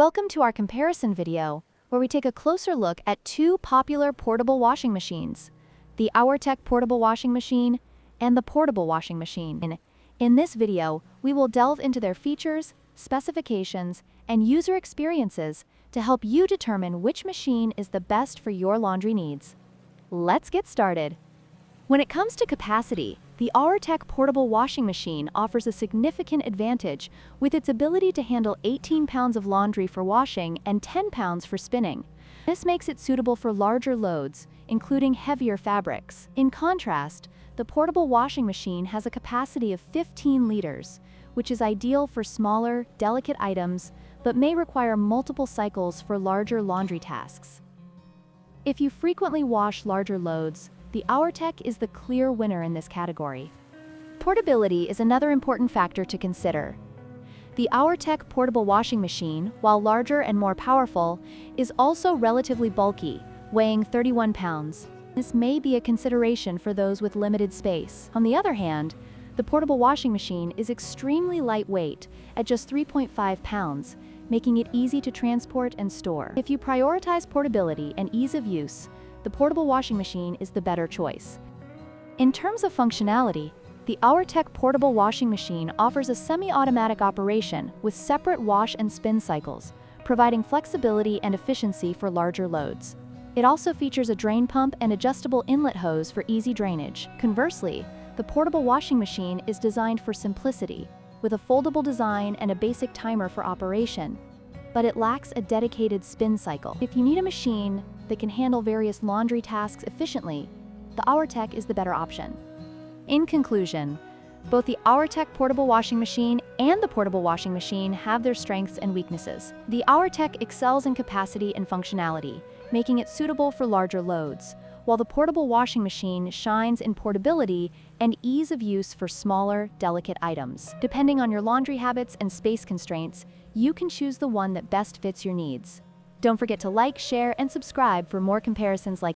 Welcome to our comparison video, where we take a closer look at two popular portable washing machines, the Auertech portable washing machine and the portable washing machine. In this video, we will delve into their features, specifications, and user experiences to help you determine which machine is the best for your laundry needs. Let's get started. When it comes to capacity, the Auertech portable washing machine offers a significant advantage with its ability to handle 18 pounds of laundry for washing and 10 pounds for spinning. This makes it suitable for larger loads, including heavier fabrics. In contrast, the portable washing machine has a capacity of 15 liters, which is ideal for smaller, delicate items, but may require multiple cycles for larger laundry tasks. If you frequently wash larger loads, the Auertech is the clear winner in this category. Portability is another important factor to consider. The Auertech portable washing machine, while larger and more powerful, is also relatively bulky, weighing 31 pounds. This may be a consideration for those with limited space. On the other hand, the portable washing machine is extremely lightweight at just 3.5 pounds, making it easy to transport and store. If you prioritize portability and ease of use, the portable washing machine is the better choice. In terms of functionality, the Auertech portable washing machine offers a semi-automatic operation with separate wash and spin cycles, providing flexibility and efficiency for larger loads. It also features a drain pump and adjustable inlet hose for easy drainage. Conversely, the portable washing machine is designed for simplicity, with a foldable design and a basic timer for operation, but it lacks a dedicated spin cycle. If you need a machine that can handle various laundry tasks efficiently, the Auertech is the better option. In conclusion, both the Auertech portable washing machine and the portable washing machine have their strengths and weaknesses. The Auertech excels in capacity and functionality, making it suitable for larger loads, while the portable washing machine shines in portability and ease of use for smaller, delicate items. Depending on your laundry habits and space constraints, you can choose the one that best fits your needs. Don't forget to like, share, and subscribe for more comparisons like